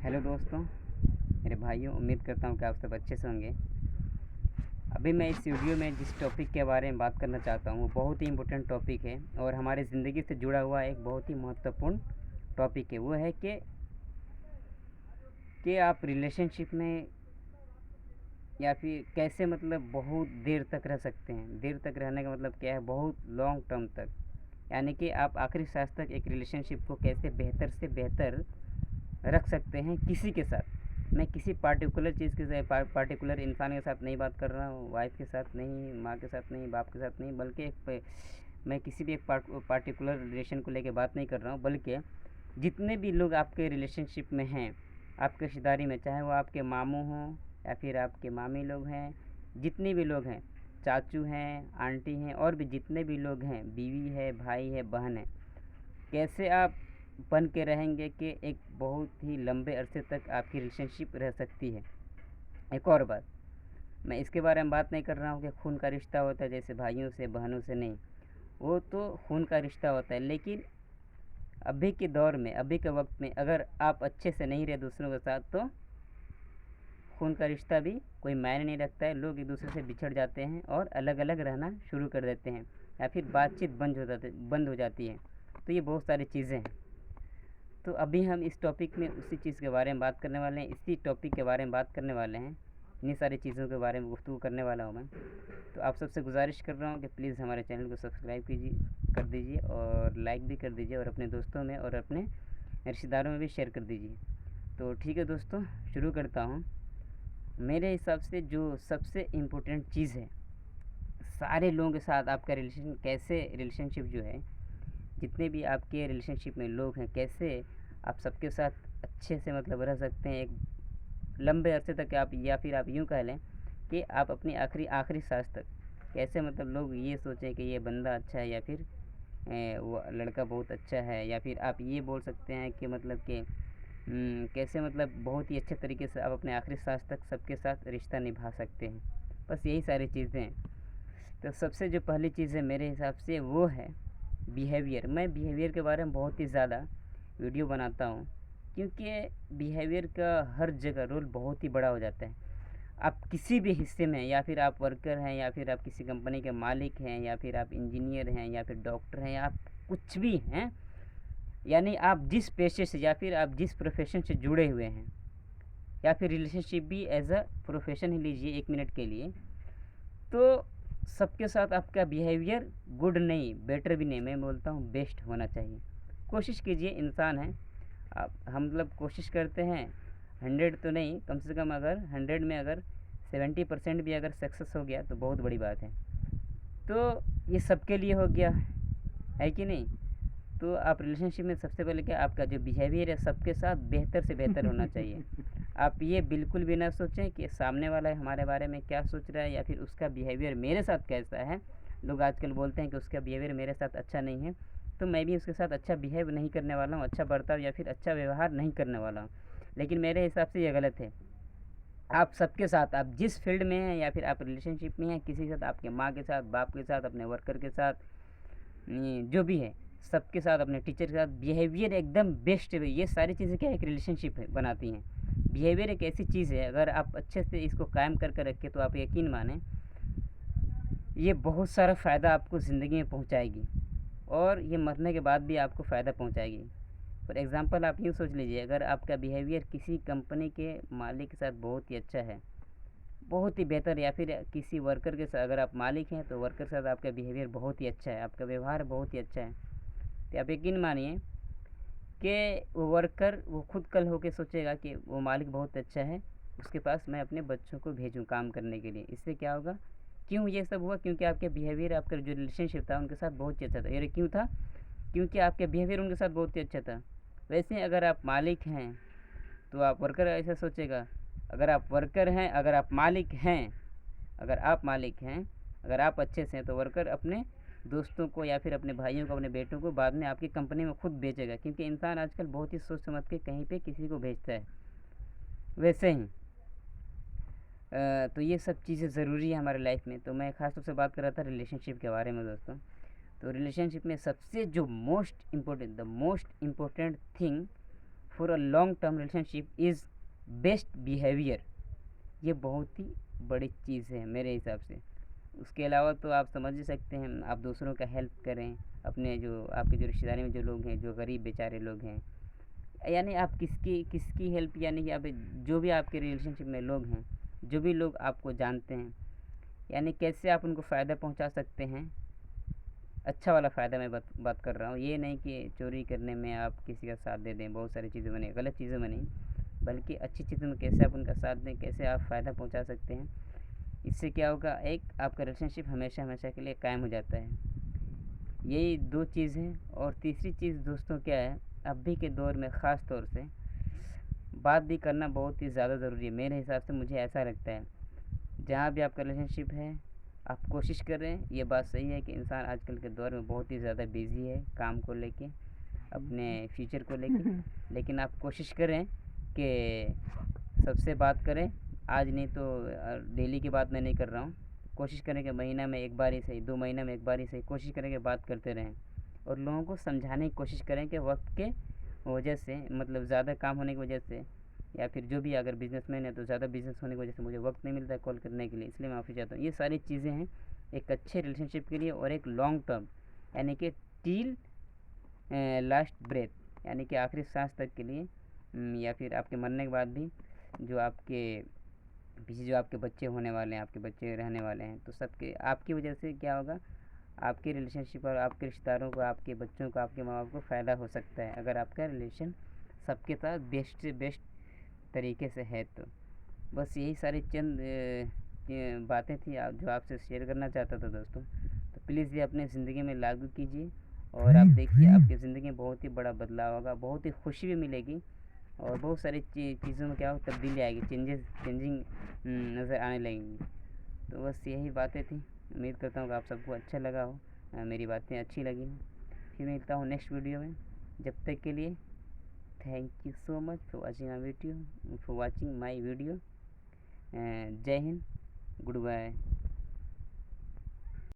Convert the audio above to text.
Hello दोस्तों, मेरे भाइयों, उम्मीद करता हूँ कि आप सब अच्छे से होंगे। अभी मैं इस वीडियो में जिस टॉपिक के बारे में बात करना चाहता हूँ वो बहुत ही इम्पोर्टेंट टॉपिक है और हमारे ज़िंदगी से जुड़ा हुआ एक बहुत ही महत्वपूर्ण टॉपिक है। वो है कि आप रिलेशनशिप में या फिर कैसे मतलब बहुत देर तक रह सकते हैं। देर तक रहने का मतलब क्या है? बहुत लॉन्ग टर्म तक, यानी कि आप आखिरी सांस तक एक रिलेशनशिप को कैसे बेहतर से बेहतर रख सकते हैं किसी के साथ। मैं किसी पार्टिकुलर चीज़ के साथ, पार्टिकुलर इंसान के साथ नहीं बात कर रहा हूँ, वाइफ के साथ नहीं, माँ के साथ नहीं, बाप के साथ नहीं, बल्कि मैं किसी भी एक पार्टिकुलर रिलेशन को लेकर बात नहीं कर रहा हूँ, बल्कि जितने भी लोग आपके रिलेशनशिप में हैं, आपके रिश्तेदारी में, चाहे वो आपके मामू हों या फिर आपके मामी लोग हैं, जितने भी लोग हैं, चाचू हैं, आंटी हैं, और भी जितने भी लोग हैं, बीवी है, भाई है, बहन है, कैसे आप बन के रहेंगे कि एक बहुत ही लंबे अरसे तक आपकी रिलेशनशिप रह सकती है। एक और बात, मैं इसके बारे में बात नहीं कर रहा हूँ कि खून का रिश्ता होता है जैसे भाइयों से, बहनों से, नहीं। वो तो खून का रिश्ता होता है, लेकिन अभी के दौर में, अभी के वक्त में अगर आप अच्छे से नहीं रहे दूसरों के साथ, तो खून का रिश्ता भी कोई मायने नहीं रखता है। लोग एक दूसरे से बिछड़ जाते हैं और अलग अलग रहना शुरू कर देते हैं, या फिर बातचीत बंद हो जाती है। तो ये बहुत सारी चीज़ें हैं। तो अभी हम इस टॉपिक में उसी चीज़ के बारे में बात करने वाले हैं, इसी टॉपिक के बारे में बात करने वाले हैं, इन्हीं सारी चीज़ों के बारे में गुफ्तगू करने वाला हूँ मैं। तो आप सबसे गुजारिश कर रहा हूँ कि प्लीज़ हमारे चैनल को सब्सक्राइब कर दीजिए और लाइक भी कर दीजिए, और अपने दोस्तों में और अपने रिश्तेदारों में भी शेयर कर दीजिए। तो ठीक है दोस्तों, शुरू करता हूँ। मेरे हिसाब से जो सबसे इम्पोर्टेंट चीज़ है सारे लोगों के साथ आपका रिलेशनशिप जो है, जितने भी आपके रिलेशनशिप में लोग हैं, कैसे आप सबके साथ अच्छे से मतलब रह सकते हैं एक लंबे अरसे तक। आप या फिर आप यूँ कह लें कि आप अपनी आखिरी आखिरी सांस तक कैसे मतलब लोग ये सोचें कि ये बंदा अच्छा है, या फिर वो लड़का बहुत अच्छा है, या फिर आप ये बोल सकते हैं कि मतलब कि कैसे मतलब बहुत ही अच्छे तरीके से आप अपने आखिरी सांस तक सबके साथ रिश्ता निभा सकते हैं। बस यही सारी चीज़ें हैं। तो सबसे जो पहली चीज़ है मेरे हिसाब से वो है बिहेवियर। मैं बिहेवियर के बारे में बहुत ही ज़्यादा वीडियो बनाता हूँ, क्योंकि बिहेवियर का हर जगह रोल बहुत ही बड़ा हो जाता है। आप किसी भी हिस्से में, या फिर आप वर्कर हैं, या फिर आप किसी कंपनी के मालिक हैं, या फिर आप इंजीनियर हैं, या फिर डॉक्टर हैं, या आप कुछ भी हैं, यानी आप जिस पेशे से या फिर आप जिस प्रोफेशन से जुड़े हुए हैं, या फिर रिलेशनशिप भी एज अ प्रोफेशन ही लीजिए एक मिनट के लिए, तो सबके साथ आपका बिहेवियर गुड नहीं, बेटर भी नहीं, मैं बोलता हूँ बेस्ट होना चाहिए। कोशिश कीजिए, इंसान है आप, हम मतलब कोशिश करते हैं 100 तो नहीं, कम से कम अगर 100 में अगर 70% भी अगर सक्सेस हो गया तो बहुत बड़ी बात है। तो ये सबके लिए हो गया है कि नहीं? तो आप रिलेशनशिप में सबसे पहले क्या, आपका जो बिहेवियर है सबके साथ बेहतर से बेहतर होना चाहिए। आप ये बिल्कुल भी ना सोचें कि सामने वाला हमारे बारे में क्या सोच रहा है, या फिर उसका बिहेवियर मेरे साथ कैसा है। लोग आजकल बोलते हैं कि उसका बिहेवियर मेरे साथ अच्छा नहीं है, तो मैं भी उसके साथ अच्छा बिहेव नहीं करने वाला हूँ, अच्छा बर्ताव या फिर अच्छा व्यवहार नहीं करने वाला हूँ। लेकिन मेरे हिसाब से ये गलत है। आप सबके साथ, आप जिस फील्ड में हैं, या फिर आप रिलेशनशिप में हैं किसी के साथ, आपके माँ के साथ, बाप के साथ, अपने वर्कर के साथ, जो भी है, सबके साथ, अपने टीचर के साथ बिहेवियर एकदम बेस्ट है। ये सारी चीज़ें क्या एक रिलेशनशिप है बनाती हैं। बिहेवियर एक ऐसी चीज़ है, अगर आप अच्छे से इसको कायम कर कर रखें तो आप यकीन मानें ये बहुत सारा फ़ायदा आपको ज़िंदगी में पहुंचाएगी, और ये मरने के बाद भी आपको फ़ायदा पहुंचाएगी। फॉर एग्ज़ाम्पल आप यूँ सोच लीजिए, अगर आपका बिहेवियर किसी कंपनी के मालिक के साथ बहुत ही अच्छा है, बहुत ही बेहतर, या फिर किसी वर्कर के साथ, अगर आप मालिक हैं तो वर्कर के साथ आपका बिहेवियर बहुत ही अच्छा है, आपका व्यवहार बहुत ही अच्छा है, तो आप यकीन मानिए कि वो वर्कर वो खुद कल होके सोचेगा कि वो मालिक बहुत अच्छा है, उसके पास मैं अपने बच्चों को भेजूँ काम करने के लिए। इससे क्या होगा? क्यों ये सब हुआ? क्योंकि आपके बिहेवियर, आपका जो रिलेशनशिप था उनके साथ बहुत ही अच्छा था। अरे क्यों था? क्योंकि आपके बिहेवियर उनके साथ बहुत ही अच्छा था। वैसे अगर आप मालिक हैं तो आप वर्कर ऐसा सोचेगा। अगर आप वर्कर हैं, अगर आप मालिक हैं, अगर आप मालिक हैं, अगर आप अच्छे से हैं, तो वर्कर अपने दोस्तों को या फिर अपने भाइयों को, अपने बेटों को बाद में आपकी कंपनी में खुद बेचेगा, क्योंकि इंसान आजकल बहुत ही सोच समझ के कहीं पे किसी को भेजता है। वैसे ही तो ये सब चीज़ें ज़रूरी है हमारे लाइफ में। तो मैं ख़ास तौर से बात कर रहा था रिलेशनशिप के बारे में दोस्तों। तो रिलेशनशिप में सबसे जो most important, the most important thing for a long term relationship is best behaviour. ये बहुत ही बड़ी चीज़ है मेरे हिसाब से। उसके अलावा तो आप समझ ही सकते हैं, आप दूसरों का हेल्प करें, अपने जो आपके जो रिश्तेदारी में जो लोग हैं, जो गरीब बेचारे लोग हैं, यानी आप किसकी किसकी हेल्प, यानी कि आप जो भी आपके रिलेशनशिप में लोग हैं, जो भी लोग आपको जानते हैं, यानी कैसे आप उनको फ़ायदा पहुंचा सकते हैं। अच्छा वाला फ़ायदा मैं बात कर रहा हूँ, ये नहीं कि चोरी करने में आप किसी का साथ दे दें, बहुत सारी चीज़ें में नहीं, गलत चीज़ों में नहीं, बल्कि अच्छी चीज़ों में कैसे आप उनका साथ दें, कैसे आप फ़ायदा पहुंचा सकते हैं। इससे क्या होगा, एक आपका रिलेशनशिप हमेशा हमेशा के लिए कायम हो जाता है। यही दो चीज़ हैं। और तीसरी चीज़ दोस्तों क्या है, अभी के दौर में ख़ास तौर से बात भी करना बहुत ही ज़्यादा ज़रूरी है मेरे हिसाब से, मुझे ऐसा लगता है। जहाँ भी आपका रिलेशनशिप है, आप कोशिश करें। ये बात सही है कि इंसान आजकल के दौर में बहुत ही ज़्यादा बिज़ी है काम को लेके, अपने फ्यूचर को लेके, लेकिन आप कोशिश करें कि सबसे बात करें। आज नहीं तो डेली की बात मैं नहीं कर रहा हूँ, कोशिश करें कि महीना में एक बार ही सही, 2 महीना में एक बार ही सही, कोशिश करें कि बात करते रहें। और लोगों को समझाने की कोशिश करें कि वक्त के वजह से, मतलब ज़्यादा काम होने की वजह से, या फिर जो भी, अगर बिजनेसमैन है तो ज़्यादा बिजनेस होने की वजह से मुझे वक्त नहीं मिलता है कॉल करने के लिए, इसलिए मैं ऑफिस जाता हूँ। ये सारी चीज़ें हैं एक अच्छे रिलेशनशिप के लिए, और एक लॉन्ग टर्म, यानी कि टील लास्ट ब्रेथ, यानी कि आखिरी सांस तक के लिए, या फिर आपके मरने के बाद भी जो आपके पीछे जो आपके बच्चे होने वाले हैं, आपके बच्चे रहने वाले हैं, तो सबके आपकी वजह से क्या होगा, आपके रिलेशनशिप और आपके रिश्तेदारों को, आपके बच्चों को, आपके माँ बाप को फ़ायदा हो सकता है, अगर आपका रिलेशन सबके साथ बेस्ट से बेस्ट तरीके से है तो। बस यही सारी चंद बातें थी जो आपसे शेयर करना चाहता था दोस्तों। तो प्लीज़ ये अपने ज़िंदगी में लागू कीजिए, और आप देखिए आपकी ज़िंदगी में बहुत ही बड़ा बदलाव होगा, बहुत ही खुशी भी मिलेगी, और बहुत सारी चीज़ों में क्या हो, तब्दीली आएगी, चेंजिंग नज़र आने लगेंगी। तो बस यही बातें थी। उम्मीद करता हूँ कि आप सबको अच्छा लगा हो, मेरी बातें अच्छी लगी हों। फिर मिलता हूँ नेक्स्ट वीडियो में। जब तक के लिए thank you so much for watching my video. जय हिंद, गुड बाय।